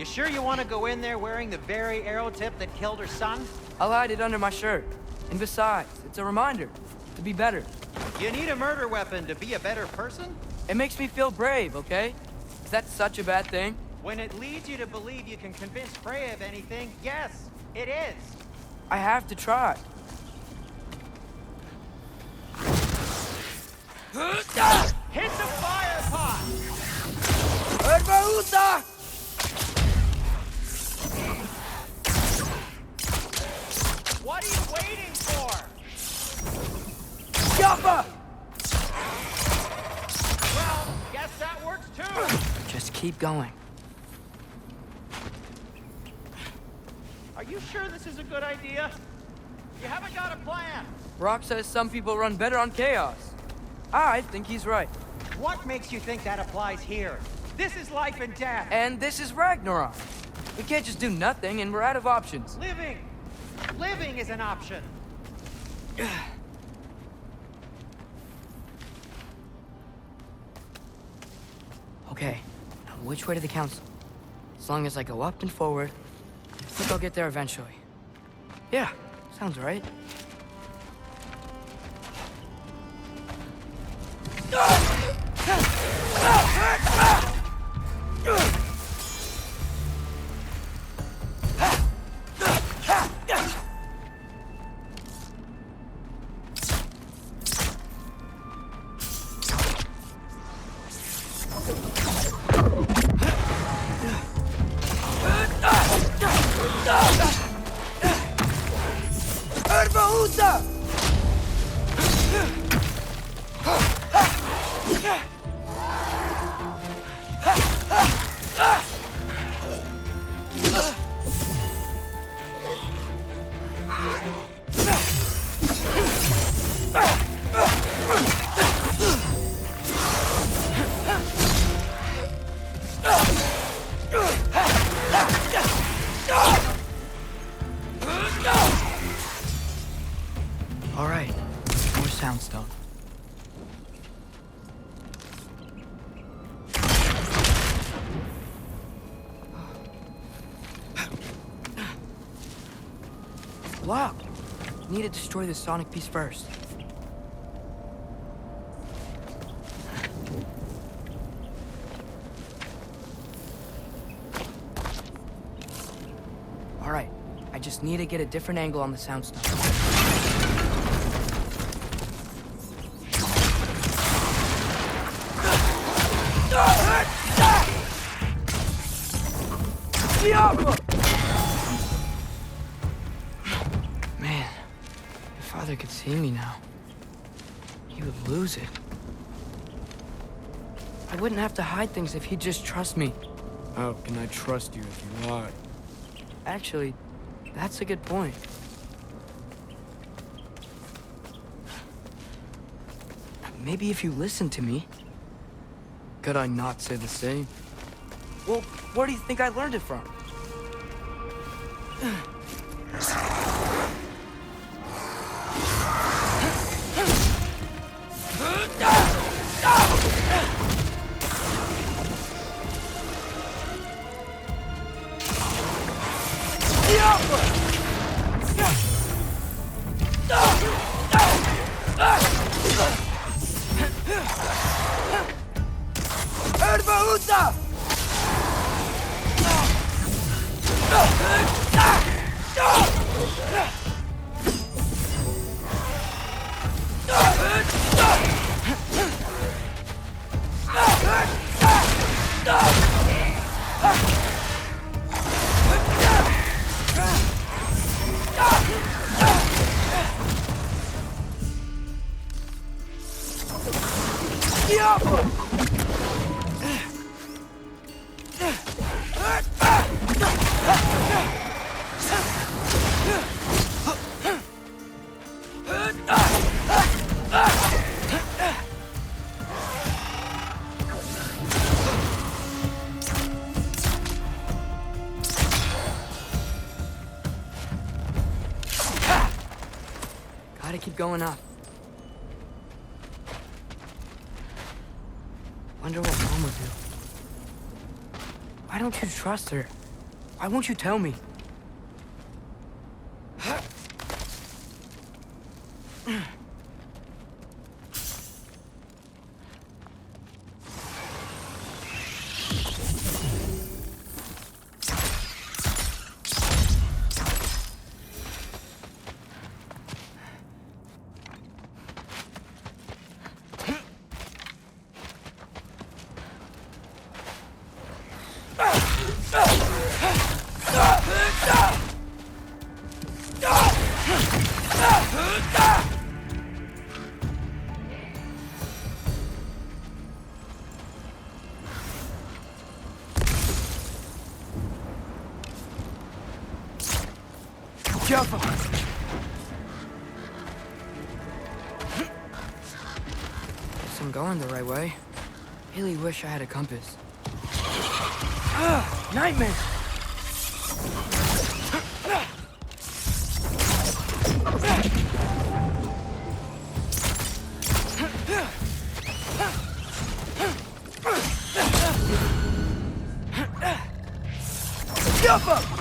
You sure you want to go in there wearing the very arrow tip that killed her son? I'll hide it under my shirt. And besides, it's a reminder to be better. You need a murder weapon to be a better person? It makes me feel brave, okay? Is that such a bad thing? When it leads you to believe you can convince Freya of anything, yes, it is. I have to try. Hit the fire pot! Erbaúta! What are you waiting for? Yappa! Well, guess that works too. Just keep going. Are you sure this is a good idea? You haven't got a plan. Rock says some people run better on chaos. I think he's right. What makes you think that applies here? This is life and death. And this is Ragnarok. We can't just do nothing and we're out of options. Living. Living is an option. Okay, now which way to the council? As long as I go up and forward, I think I'll get there eventually. Yeah, sounds right. All right, more soundstone. Locked. Need to destroy the sonic piece first. All right, I just need to get a different angle on the soundstone. Man, if Father could see me now, he would lose it. I wouldn't have to hide things if he'd just trust me. How can I trust you if you lie? Actually, that's a good point. Maybe if you listen to me. Could I not say the same? Well, where do you think I learned it from? Gotta keep going up. Wonder what Mom would do. Why don't you trust her? Why won't you tell me? Careful! Guess I'm going the right way. Really wish I had a compass. Nightmare! Careful!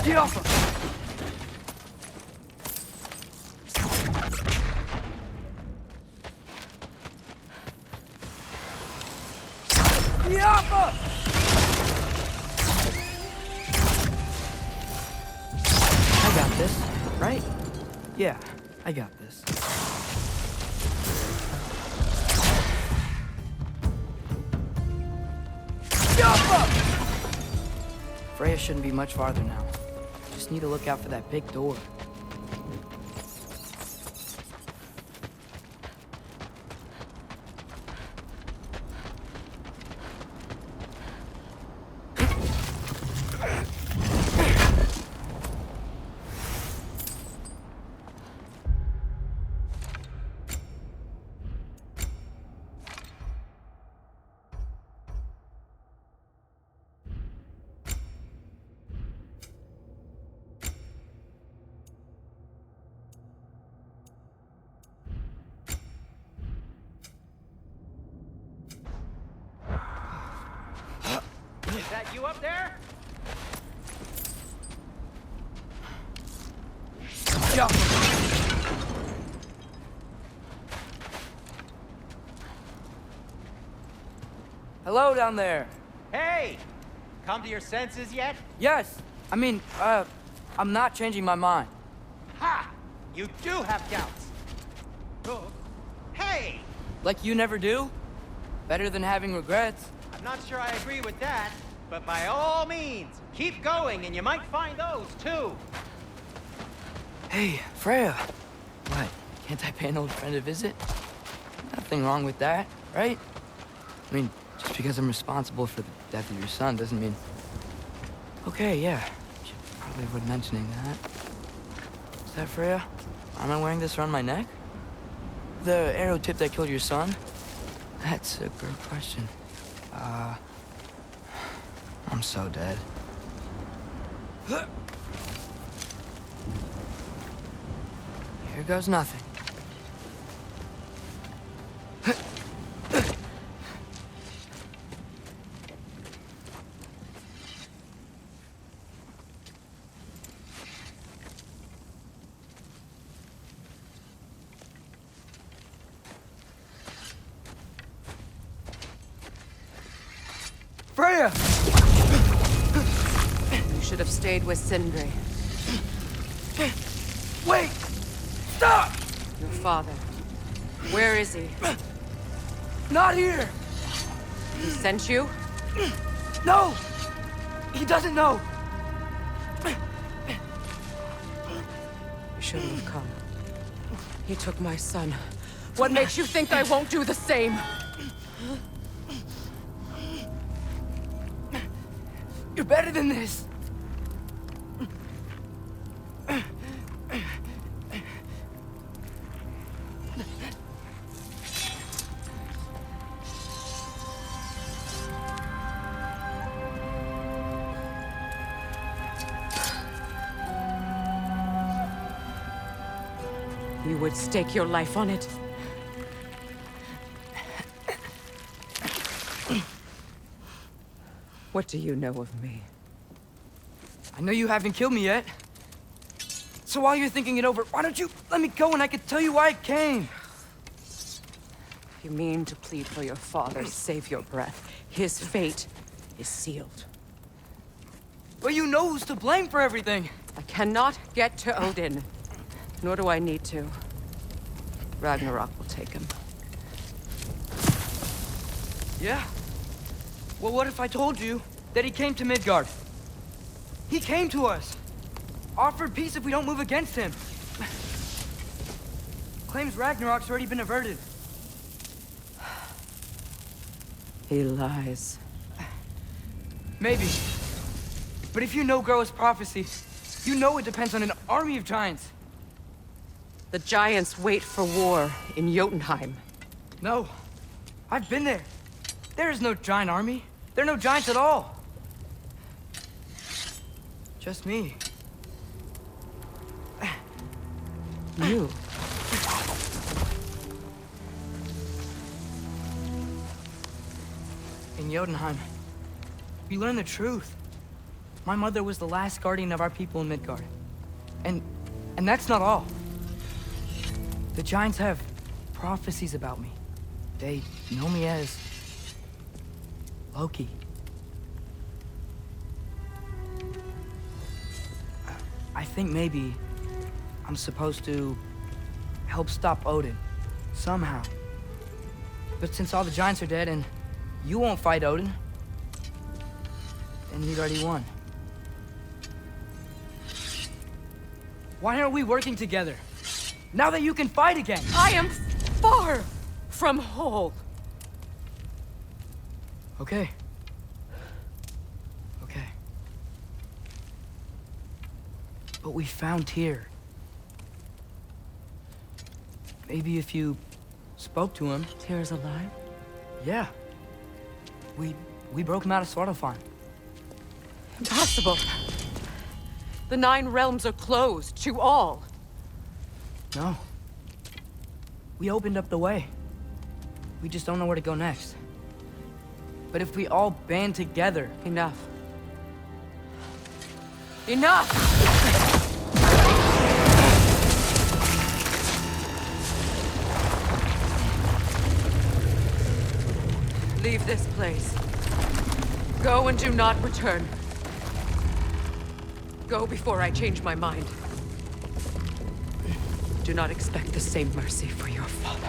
Get off him! Get off him! I got this, right? Yeah, I got this. Freya shouldn't be much farther now. Just need to look out for that big door. that you up there? Yeah. Hello down there. Hey! Come to your senses yet? Yes. I mean, I'm not changing my mind. Ha! You do have doubts. Oh. Hey! Like you never do? Better than having regrets. I'm not sure I agree with that, but by all means, keep going and you might find those too. Hey, Freya. What? Can't I pay an old friend a visit? Nothing wrong with that, right? I mean, just because I'm responsible for the death of your son doesn't mean... Okay, yeah. Should probably avoid mentioning that. Is that Freya? Am I wearing this around my neck? The arrow tip that killed your son? That's a great question. I'm so dead. Here goes nothing. Freya! You should have stayed with Sindri. Wait! Stop! Your father. Where is he? Not here! He sent you? No! He doesn't know! You shouldn't have come. He took my son. What makes you think I won't do the same? You're better than this! You would stake your life on it? What do you know of me? I know you haven't killed me yet. So while you're thinking it over, why don't you let me go and I can tell you why I came? You mean to plead for your father, save your breath. His fate is sealed. But you know who's to blame for everything. I cannot get to Odin. Nor do I need to. Ragnarok will take him. Yeah? Well, what if I told you that he came to Midgard? He came to us. Offered peace if we don't move against him. Claims Ragnarok's already been averted. He lies. Maybe. But if you know Groa's prophecy, you know it depends on an army of giants. The giants wait for war in Jotunheim. No. I've been there. There is no giant army. There are no giants at all. Just me. You? In Jotunheim, we learned the truth. My mother was the last guardian of our people in Midgard. And that's not all. The giants have prophecies about me. They know me as Loki. I think maybe I'm supposed to help stop Odin, somehow. But since all the giants are dead and you won't fight Odin, then he'd already won. Why aren't we working together? Now that you can fight again! I am far from whole. Okay. Okay. But we found Tyr. Maybe if you spoke to him... Tyr's alive? Yeah. We broke him out of Svartalfheim. Impossible. The 9 realms are closed to all. No. We opened up the way. We just don't know where to go next. But if we all band together... Enough. Enough! Leave this place. Go and do not return. Go before I change my mind. Do not expect the same mercy for your father.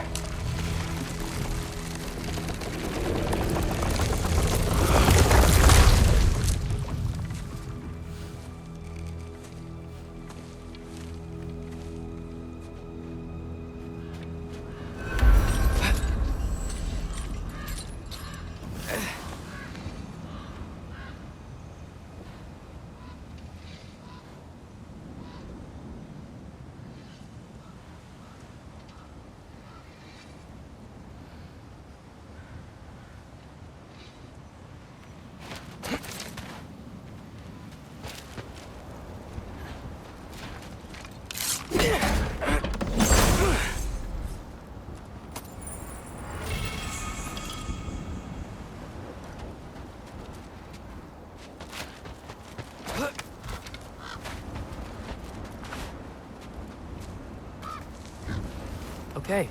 Okay,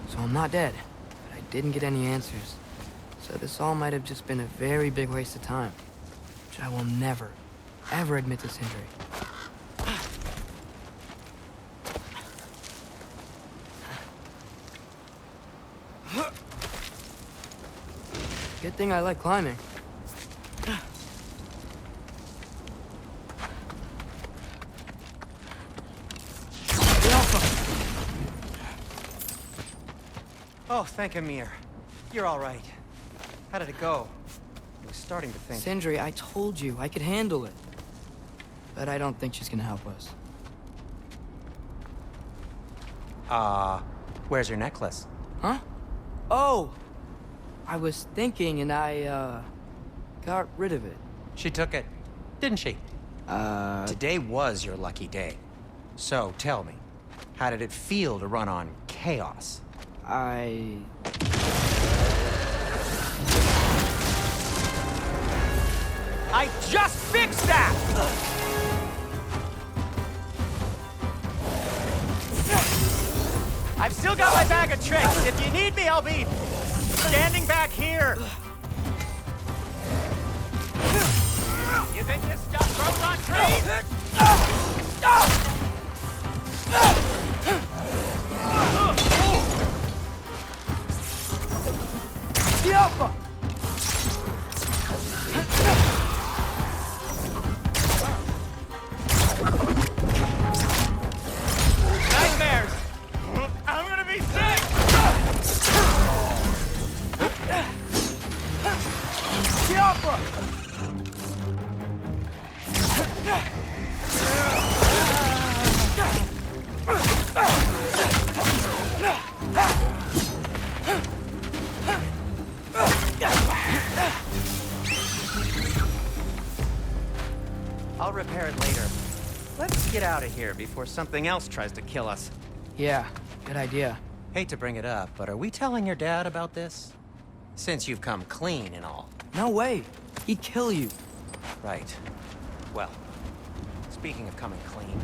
so I'm not dead, but I didn't get any answers. So this all might have just been a very big waste of time, which I will never, ever admit to Sindri. Good thing I like climbing. Oh, thank Amir. You're all right. How did it go? I was starting to think... Sindri, I told you I could handle it. But I don't think she's gonna help us. Where's your necklace? Huh? Oh! I was thinking and I, got rid of it. She took it, didn't she? Today was your lucky day. So, tell me, how did it feel to run on chaos? I just fixed that! I've still got my bag of tricks. If you need me, I'll be standing back here. You think this stuff grows on trees? Nightmares! I'm gonna be sick! I'll repair it later. Let's get out of here before something else tries to kill us. Yeah, good idea. Hate to bring it up, but are we telling your dad about this? Since you've come clean and all. No way. He'd kill you. Right. Well, speaking of coming clean,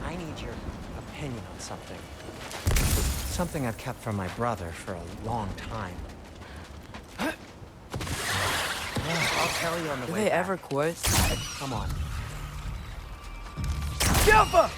I need your opinion on something. Something I've kept from my brother for a long time. I'll tell you on the Do way they back. ever quit? Come on. Jumper!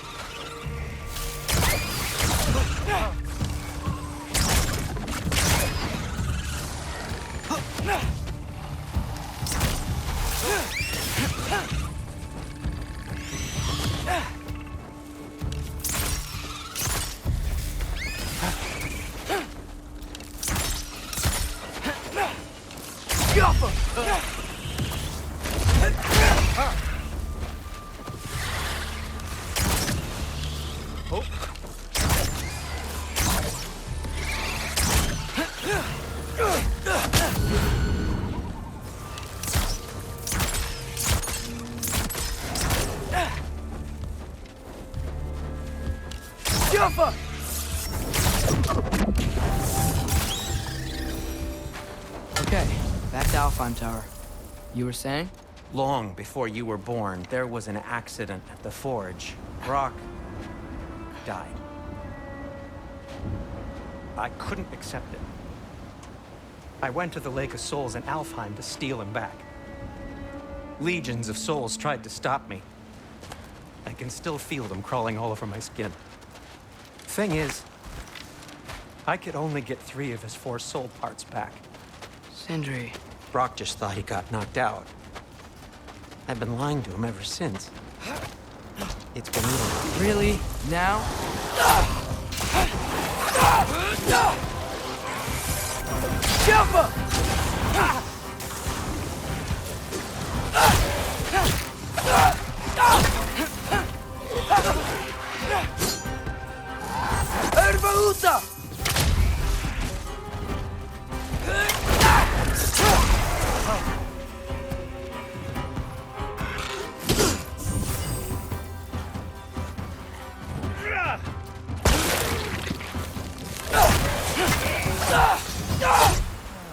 Okay, Alfheim Tower. You were saying? Long before you were born, there was an accident at the forge. Brock died. I couldn't accept it. I went to the Lake of Souls in Alfheim to steal him back. Legions of souls tried to stop me. I can still feel them crawling all over my skin. Thing is, I could only get 3 of his 4 soul parts back. Sindri. Brock just thought he got knocked out. I've been lying to him ever since. It's been eating. Really? Now? Jump! Erbaúta!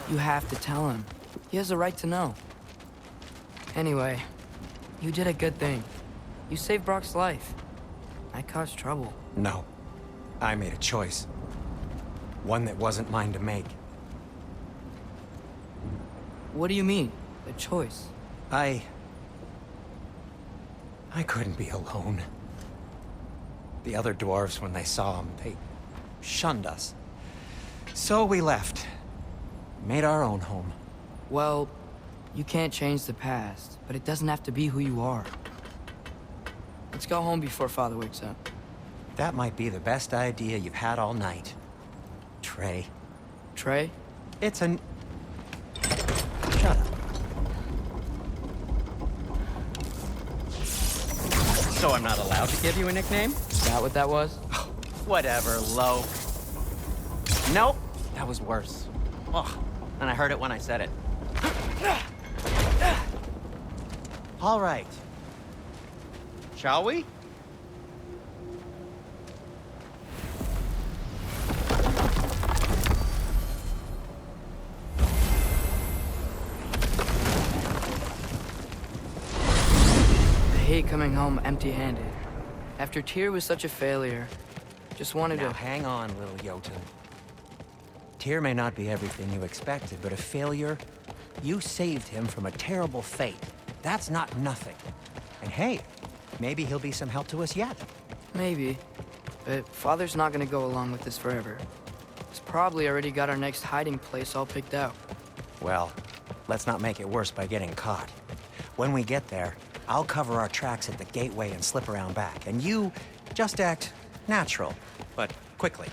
You have to tell him. He has a right to know. Anyway, you did a good thing. You saved Brock's life. I caused trouble. No. I made a choice. One that wasn't mine to make. What do you mean? A choice? I couldn't be alone. The other dwarves, when they saw him, they shunned us. So we left. Made our own home. Well, you can't change the past, but it doesn't have to be who you are. Let's go home before Father wakes up. That might be the best idea you've had all night. Trey. Trey? It's an... Shut up. So I'm not allowed to give you a nickname? Is that what that was? Whatever, Lo. Nope, that was worse. Ugh, and I heard it when I said it. All right. Shall we? I hate coming home empty-handed. After Tyr was such a failure, just wanted Now to... hang on, little Jotun. Tyr may not be everything you expected, but a failure? You saved him from a terrible fate. That's not nothing. And hey, maybe he'll be some help to us yet. Maybe. But Father's not gonna go along with this forever. He's probably already got our next hiding place all picked out. Well, let's not make it worse by getting caught. When we get there, I'll cover our tracks at the gateway and slip around back. And you just act natural, but quickly.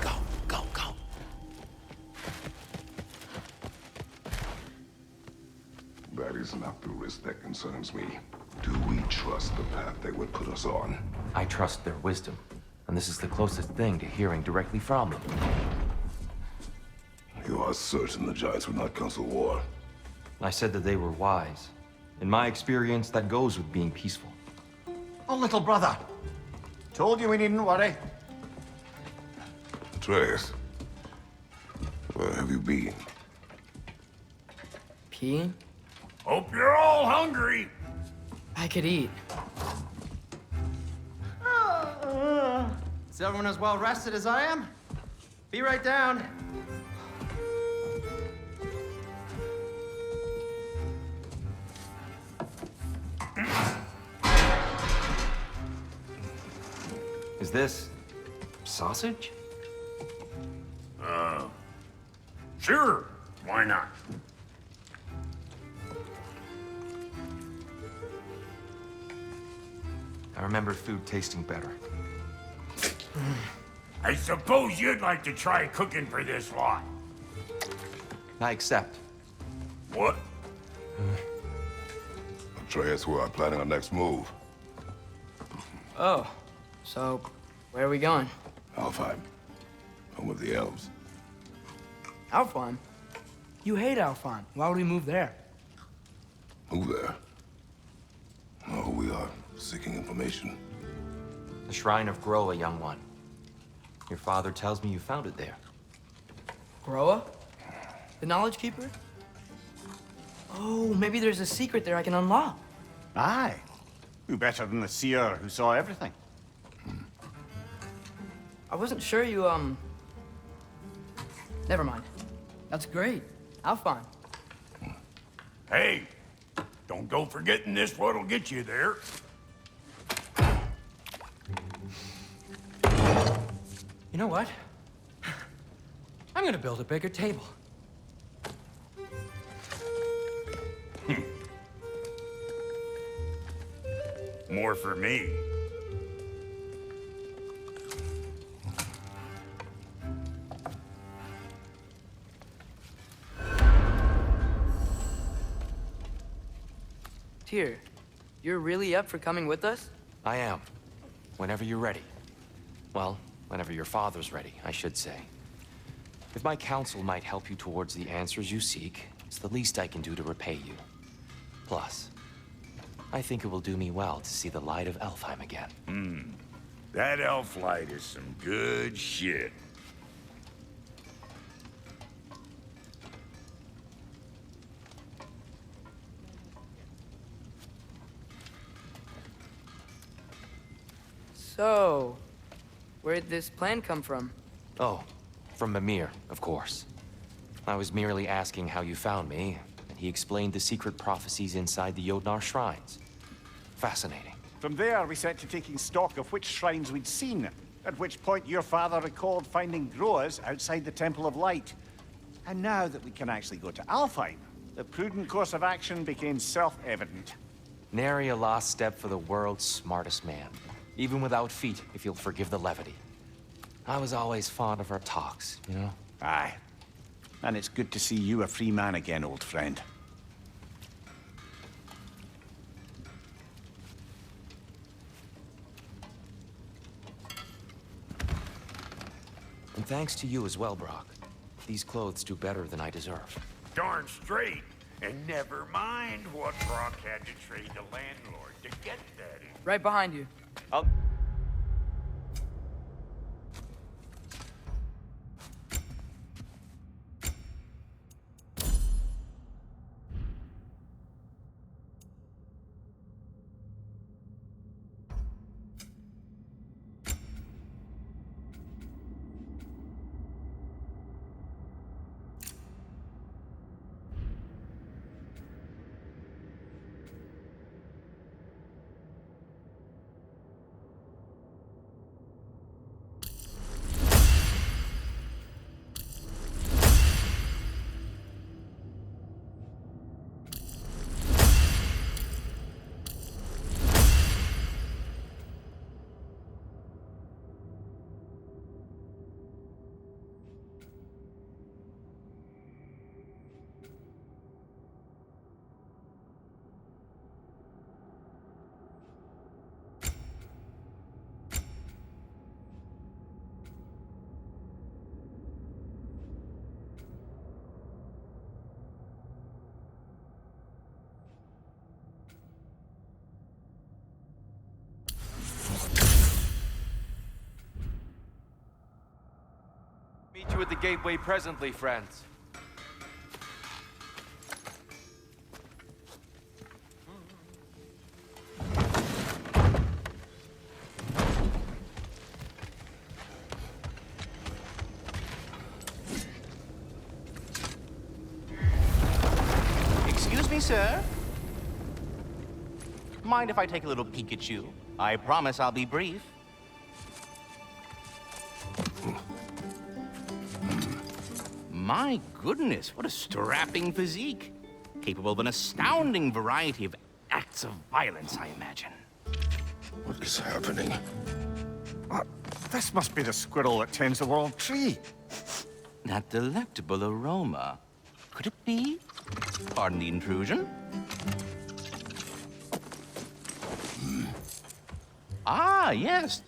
Go, go, go. That is not the risk that concerns me. Do we trust the path they would put us on? I trust their wisdom, and this is the closest thing to hearing directly from them. You are certain the Giants would not counsel war? I said that they were wise. In my experience, that goes with being peaceful. Oh, little brother. Told you we needn't worry. Atreus, where have you been? Peeing? Hope you're all hungry. I could eat. Is everyone as well rested as I am? Be right down. Is this sausage? Sure. Why not? I remember food tasting better. I suppose you'd like to try cooking for this lot. I accept. What? Atreus, we are planning our next move. Oh, so where are we going? Alfheim. Home of the elves. Alfheim? You hate Alfheim. Why would we move there? Move there. Oh, we are seeking information. The Shrine of Groa, young one. Your father tells me you found it there. Groa? The Knowledge Keeper? Oh, maybe there's a secret there I can unlock. Aye. Who better than the seer who saw everything? I wasn't sure you, Never mind. That's great. I'll find. Hey, don't go forgetting this what'll get you there. You know what? I'm gonna build a bigger table. More for me. Tyr, you're really up for coming with us? I am. Whenever you're ready. Well, whenever your father's ready, I should say. If my counsel might help you towards the answers you seek, it's the least I can do to repay you. Plus, I think it will do me well to see the light of Elfheim again. That elf light is some good shit. So, where'd this plan come from? Oh, from Mimir, of course. I was merely asking how you found me, and he explained the secret prophecies inside the Jotnar shrines. Fascinating. From there, we set to taking stock of which shrines we'd seen, at which point your father recalled finding Groa's outside the Temple of Light. And now that we can actually go to Alfheim, the prudent course of action became self-evident. Nary a lost step for the world's smartest man. Even without feet, if you'll forgive the levity. I was always fond of our talks, you know? Aye. And it's good to see you a free man again, old friend. And thanks to you as well, Brock. These clothes do better than I deserve. Darn straight. And never mind what Brock had to trade the landlord to get that. Right behind you. Meet you at the gateway presently, friends. Excuse me, sir? Mind if I take a little peek at you? I promise I'll be brief. My goodness, what a strapping physique. Capable of an astounding variety of acts of violence, I imagine. What is happening? This must be the squirrel that tends the world tree. That delectable aroma. Could it be? Pardon the intrusion. Ah, yes.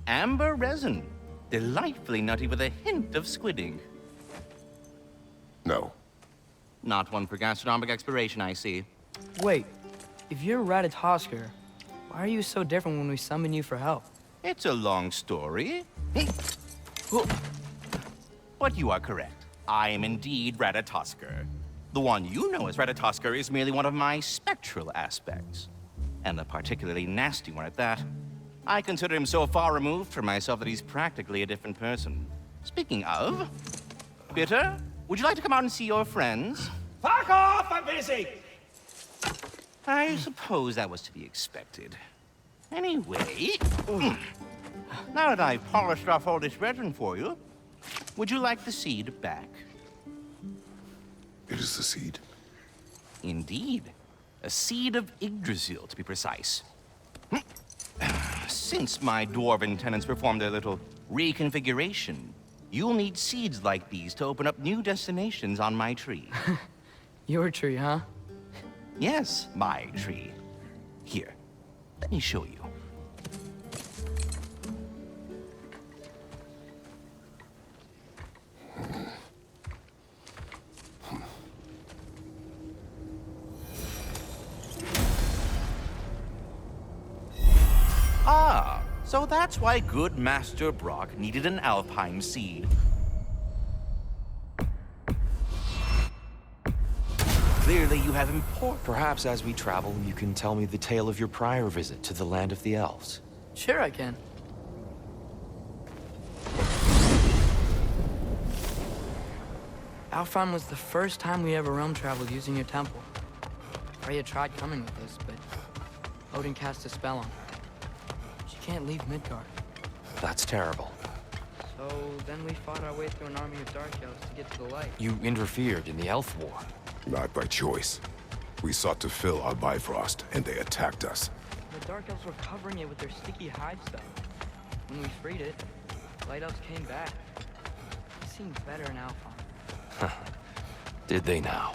Amber resin. Delightfully nutty with a hint of squidding. No. Not one for gastronomic exploration, I see. Wait, if you're Ratatoskr, why are you so different when we summon you for help? It's a long story. But you are correct. I am indeed Ratatoskr. The one you know as Ratatoskr is merely one of my spectral aspects. And a particularly nasty one at that. I consider him so far removed from myself that he's practically a different person. Speaking of, Bitter, would you like to come out and see your friends? Fuck off! I'm busy! I suppose that was to be expected. Anyway, now that I've polished off all this brethren for you, would you like the seed back? It is the seed. Indeed. A seed of Yggdrasil, to be precise. Since my dwarven tenants performed their little reconfiguration, you'll need seeds like these to open up new destinations on my tree. Your tree, huh? Yes, my tree. Here, let me show you. Ah, so that's why good Master Brock needed an Alfheim seed. Clearly you have important... Perhaps as we travel, you can tell me the tale of your prior visit to the land of the elves. Sure I can. Alfheim was the first time we ever realm traveled using your temple. Freya tried coming with us, but Odin cast a spell on her. She can't leave Midgard. That's terrible. So then we fought our way through an army of dark elves to get to the light. You interfered in the Elf War. Not by choice. We sought to fill our Bifrost, and they attacked us. The dark elves were covering it with their sticky hide stuff. When we freed it, the light elves came back. It seemed better in Alfheim. Did they now?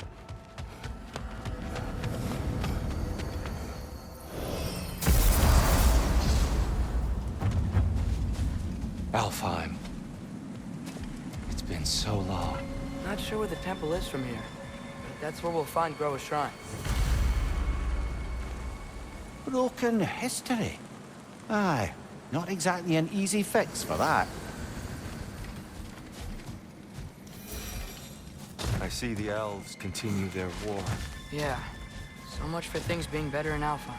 Alfheim. It's been so long. Not sure where the temple is from here, but that's where we'll find Groa's shrine. Broken history. Aye, not exactly an easy fix for that. I see the elves continue their war. Yeah, so much for things being better in Alfheim.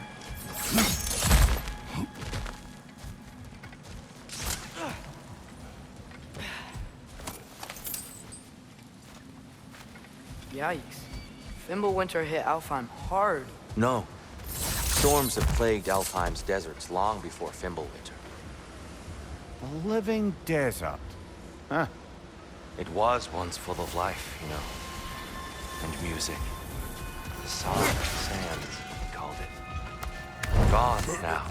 Yikes. Fimbulwinter hit Alfheim hard. No. Storms have plagued Alfheim's deserts long before Fimbulwinter. A living desert. Huh. It was once full of life, you know. And music. The song of the sands, he called it. Gone now.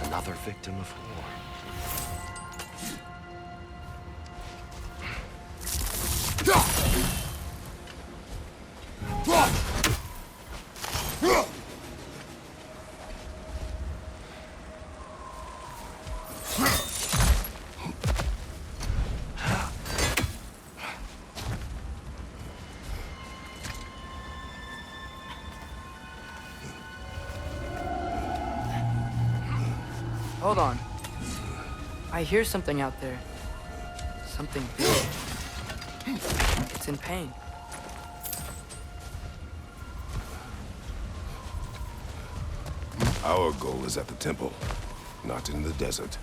Another victim of war. Hold on. I hear something out there. Something big. It's in pain. Our goal is at the temple, not in the desert.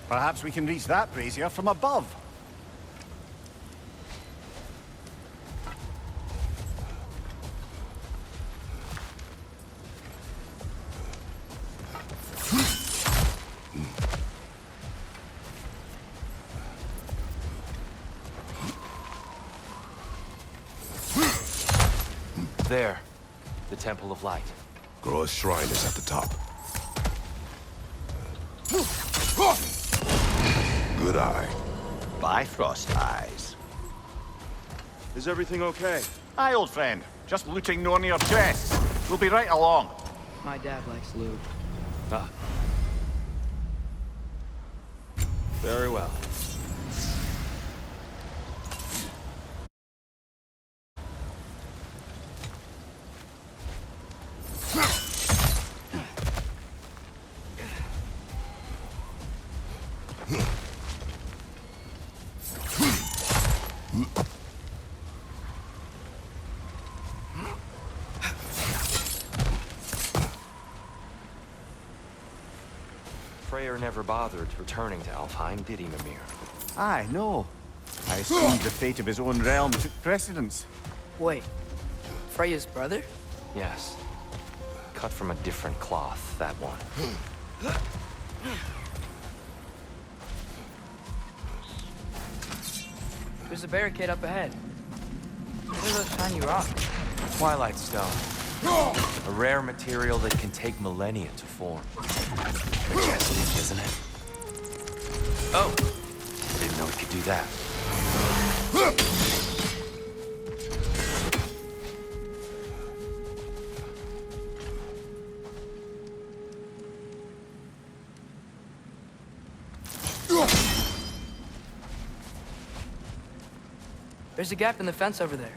Perhaps we can reach that brazier from above. There. The Temple of Light. Groa's shrine is at the top. Good eye. Bifrost eyes. Is everything okay? Aye, old friend. Just looting Nornir chests. We'll be right along. My dad likes lube. Ah. Very well. Freyr never bothered returning to Alfheim, did he, Mimir? Aye, no. I assumed the fate of his own realm took precedence. Wait, Freya's brother? Yes. Cut from a different cloth, that one. There's a barricade up ahead. What are those shiny rocks? Twilight Stone. A rare material that can take millennia to form. Majestic, isn't it? Oh! Didn't know it could do that. There's a gap in the fence over there.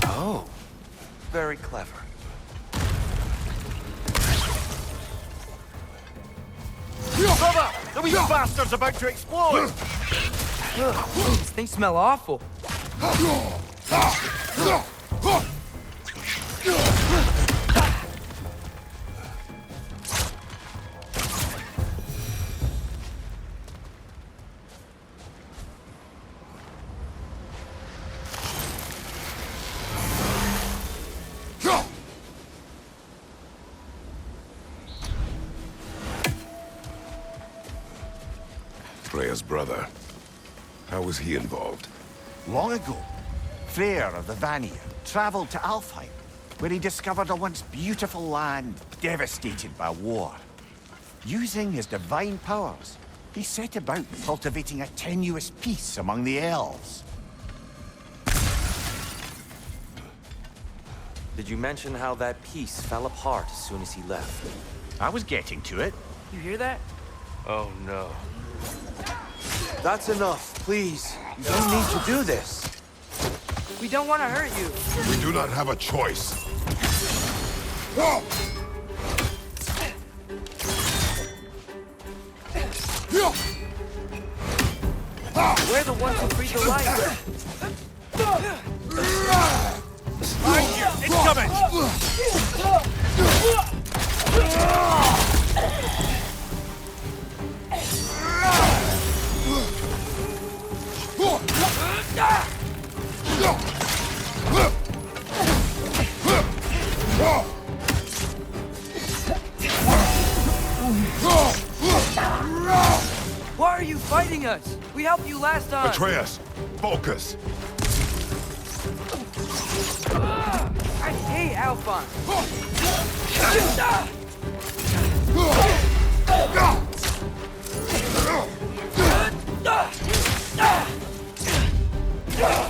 Oh. Very clever. Brother! The wee bastard's about to explode! Ugh, these things smell awful. Freya's brother. How was he involved? Long ago, Freyr of the Vanir traveled to Alfheim, where he discovered a once beautiful land devastated by war. Using his divine powers, he set about cultivating a tenuous peace among the elves. Did you mention how that piece fell apart as soon as he left? I was getting to it. You hear that? Oh no. That's enough, please. You don't need to do this. We don't want to hurt you. We do not have a choice. We're the ones who breathe the light. Behind you! Incoming! Why are you fighting us? We helped you last time. Atreus, focus. I hate Alphonse.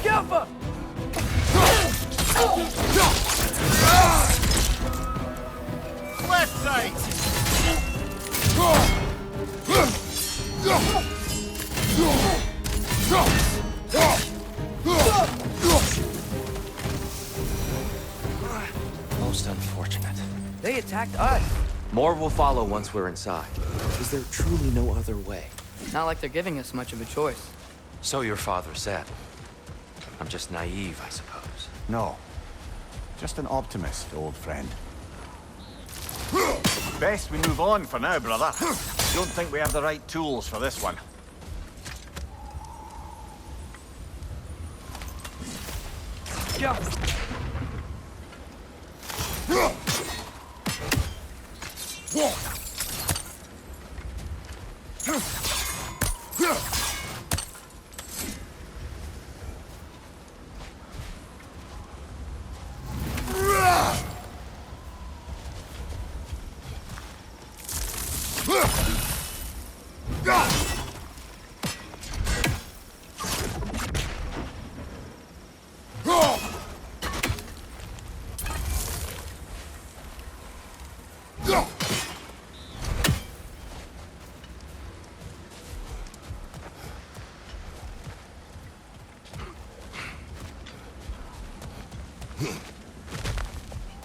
Alpha! Left side! Most unfortunate. They attacked us. More will follow once we're inside. Is there truly no other way? Not like they're giving us much of a choice. So your father said. I'm just naive, I suppose. No. Just an optimist, old friend. Best we move on for now, brother. Don't think we have the right tools for this one. Jump!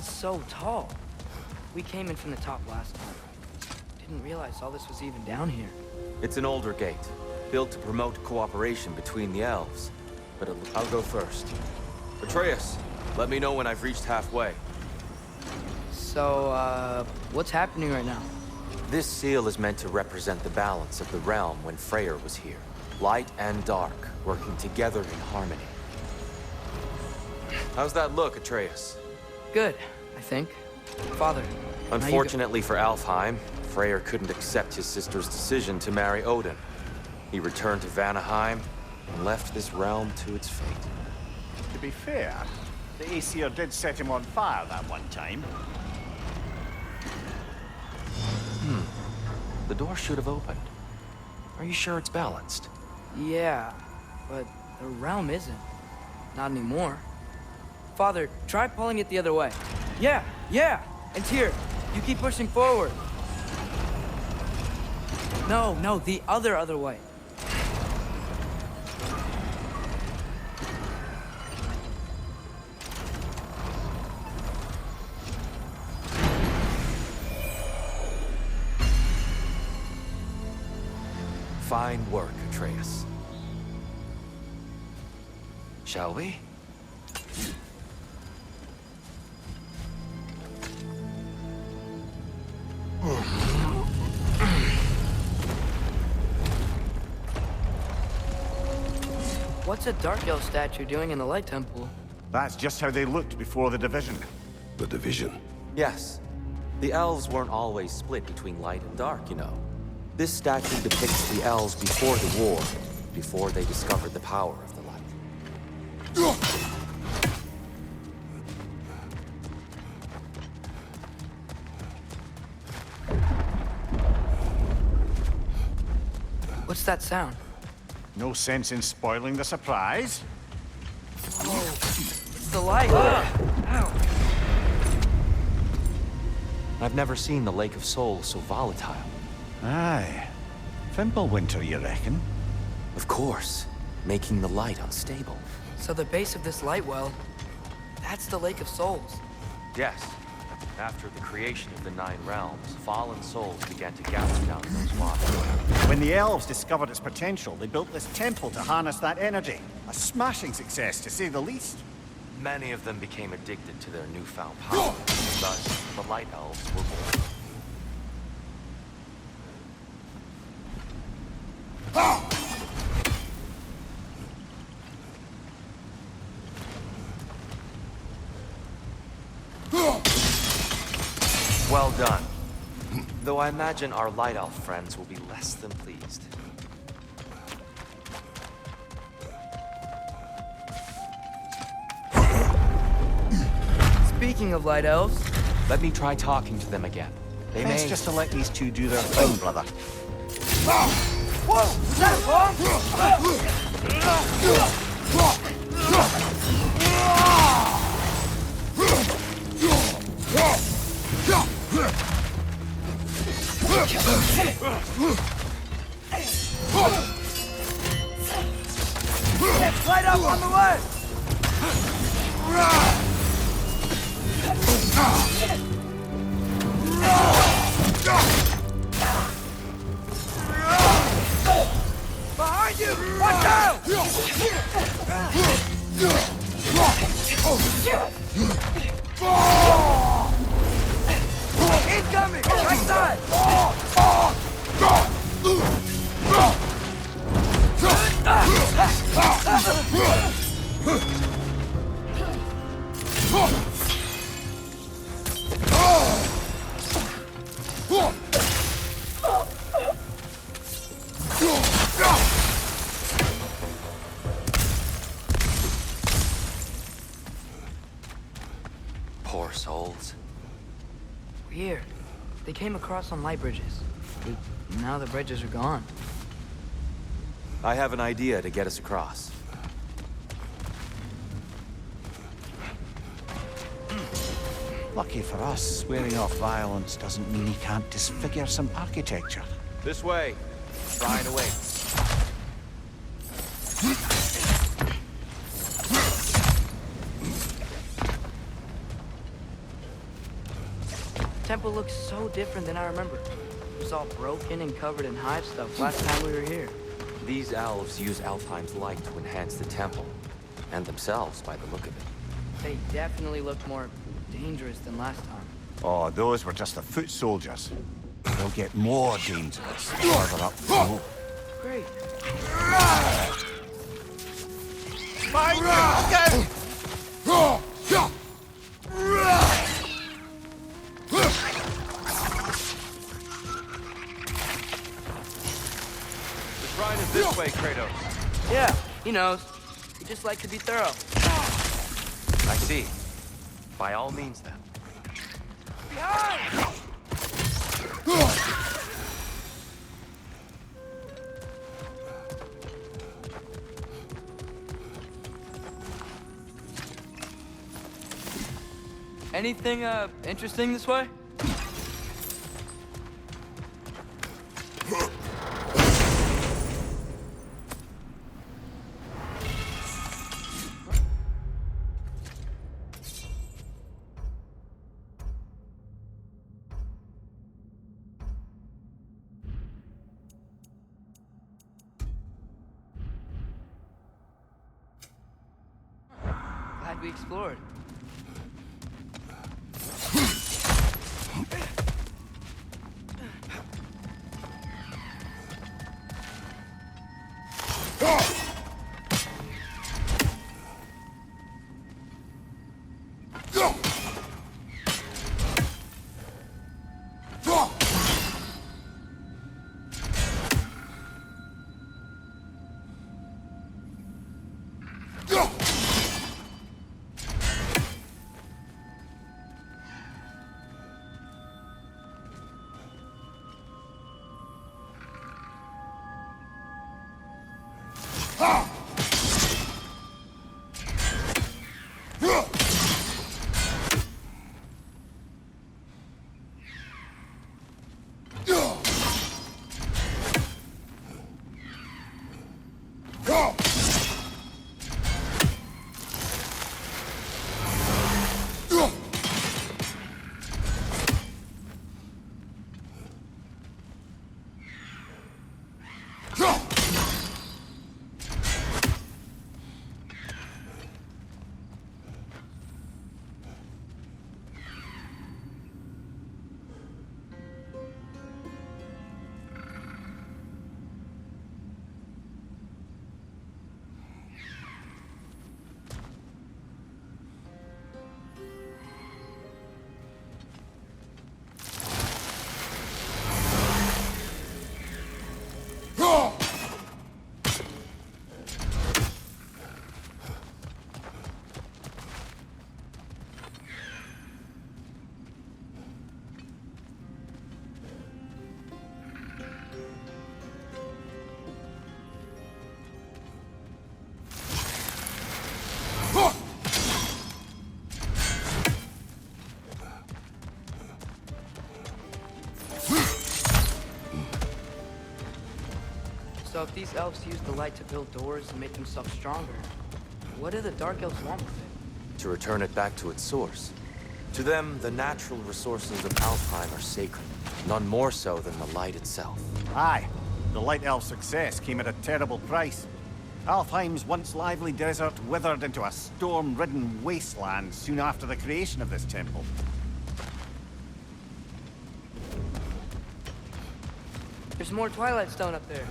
So tall. We came in from the top last time. Didn't realize all this was even down here. It's an older gate, built to promote cooperation between the elves. But I'll go first. Atreus, let me know when I've reached halfway. So, what's happening right now? This seal is meant to represent the balance of the realm when Freyr was here. Light and dark, working together in harmony. How's that look, Atreus? Good, I think. Father. Unfortunately for Alfheim, Freyr couldn't accept his sister's decision to marry Odin. He returned to Vanaheim and left this realm to its fate. To be fair, the Aesir did set him on fire that one time. The door should have opened. Are you sure it's balanced? Yeah, but the realm isn't. Not anymore. Father, try pulling it the other way. Yeah! And here, you keep pushing forward. No, the other way. Fine work, Atreus. Shall we? What's a Dark Elf statue doing in the Light Temple? That's just how they looked before the division. The division. Yes. The elves weren't always split between light and dark, you know. This statue depicts the elves before the war, before they discovered the power of the light. What's that sound? No sense in spoiling the surprise. Oh, it's the light! Ow! I've never seen the Lake of Souls so volatile. Aye. Fimbulwinter, you reckon? Of course, making the light unstable. So the base of this light well, that's the Lake of Souls. Yes. After the creation of the Nine Realms, fallen souls began to gather down in those waters. When the elves discovered its potential, they built this temple to harness that energy. A smashing success, to say the least. Many of them became addicted to their newfound power. Thus, the Light Elves were born. Well done. Though I imagine our Light Elf friends will be less than pleased. Speaking of Light Elves... Let me try talking to them again. They Best may... just to let these two do their thing, brother. Whoa! Is that a It's light up on the left! Behind you! Watch out! Incoming! Right side! Poor souls. Weird. They came across on light bridges. but now the bridges are gone. I have an idea to get us across. Lucky for us, swearing off violence doesn't mean he can't disfigure some architecture. This way. Trying to wait. Temple looks so different than I remember. It was all broken and covered in hive stuff last time we were here. These elves use Alfheim's light to enhance the temple. And themselves, by the look of it. They definitely look more dangerous than last time. Oh, those were just the foot soldiers. They'll get more dangerous the further up we go. Great. The shrine is this way, Kratos. Yeah, he knows. We just like to be thorough. I see. By all means, then. Behind! Anything, interesting this way? Glad we explored. So if these elves use the light to build doors and make themselves stronger, what do the Dark Elves want with it? To return it back to its source. To them, the natural resources of Alfheim are sacred, none more so than the light itself. Aye, the Light Elf's success came at a terrible price. Alfheim's once lively desert withered into a storm-ridden wasteland soon after the creation of this temple. There's more Twilight Stone up there.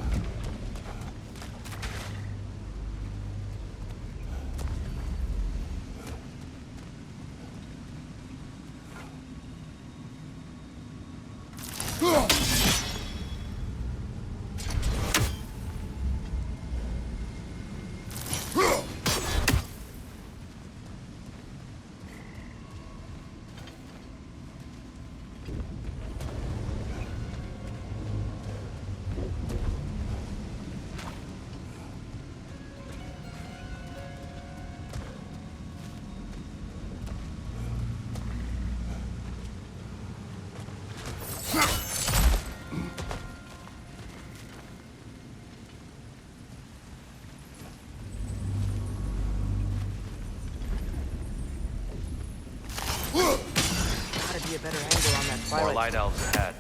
Gotta be a better angle on that More twilight. light elves ahead.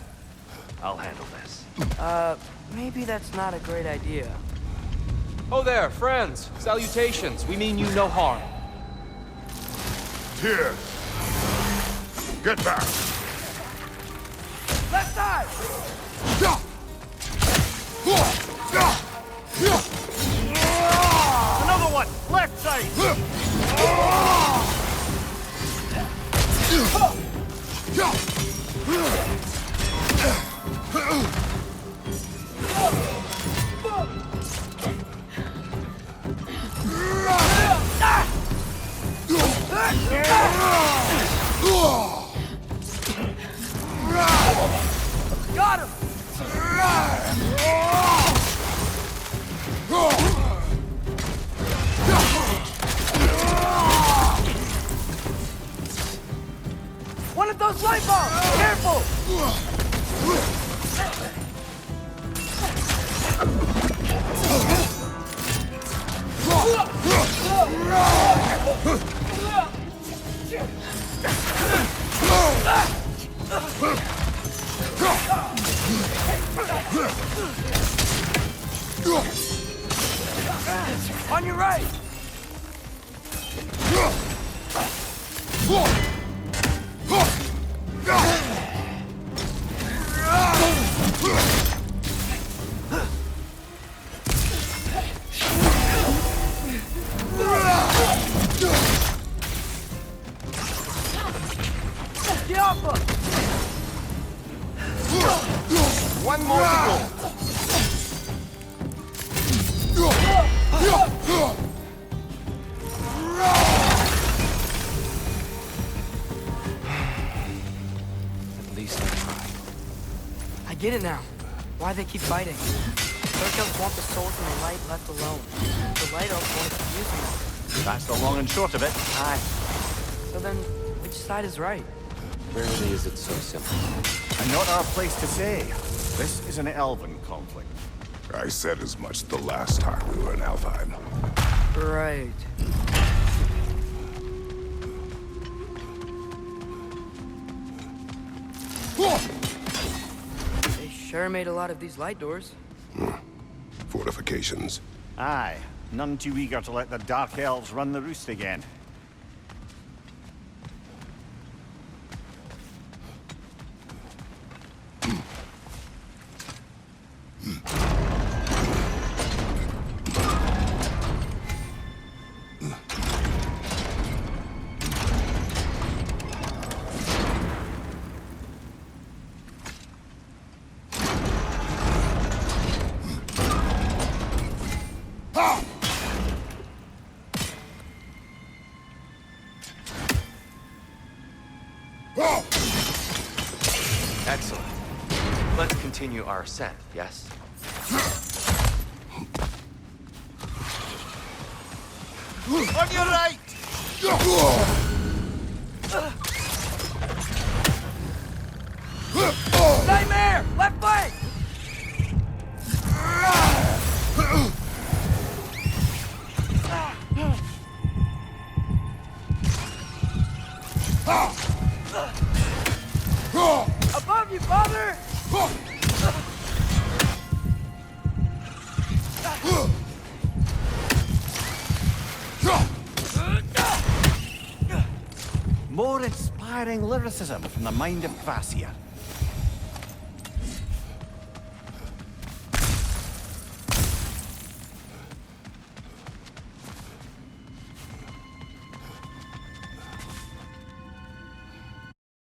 I'll handle this. Maybe that's not a great idea. Oh there, friends. Salutations. We mean you no harm. Here! Get back! Left side! Another one! Left side! Got him! One of those light bulbs! Careful! On your right! Get off us! One more to go. At least I tried. I get it now. Why they keep fighting. Dark elves want the souls in the light left alone. The light elves want to use them. That's the long and short of it. Aye. So then, which side is right? Rarely is it so simple. And not our place to say. This is an elven conflict. I said as much the last time we were in Alfheim. Right. They sure made a lot of these light doors. Fortifications. Aye. None too eager to let the Dark Elves run the roost again. Excellent. Let's continue our ascent, yes? On your right! Nightmare! Left flank! Above you, father! More inspiring lyricism from the mind of Kvasir.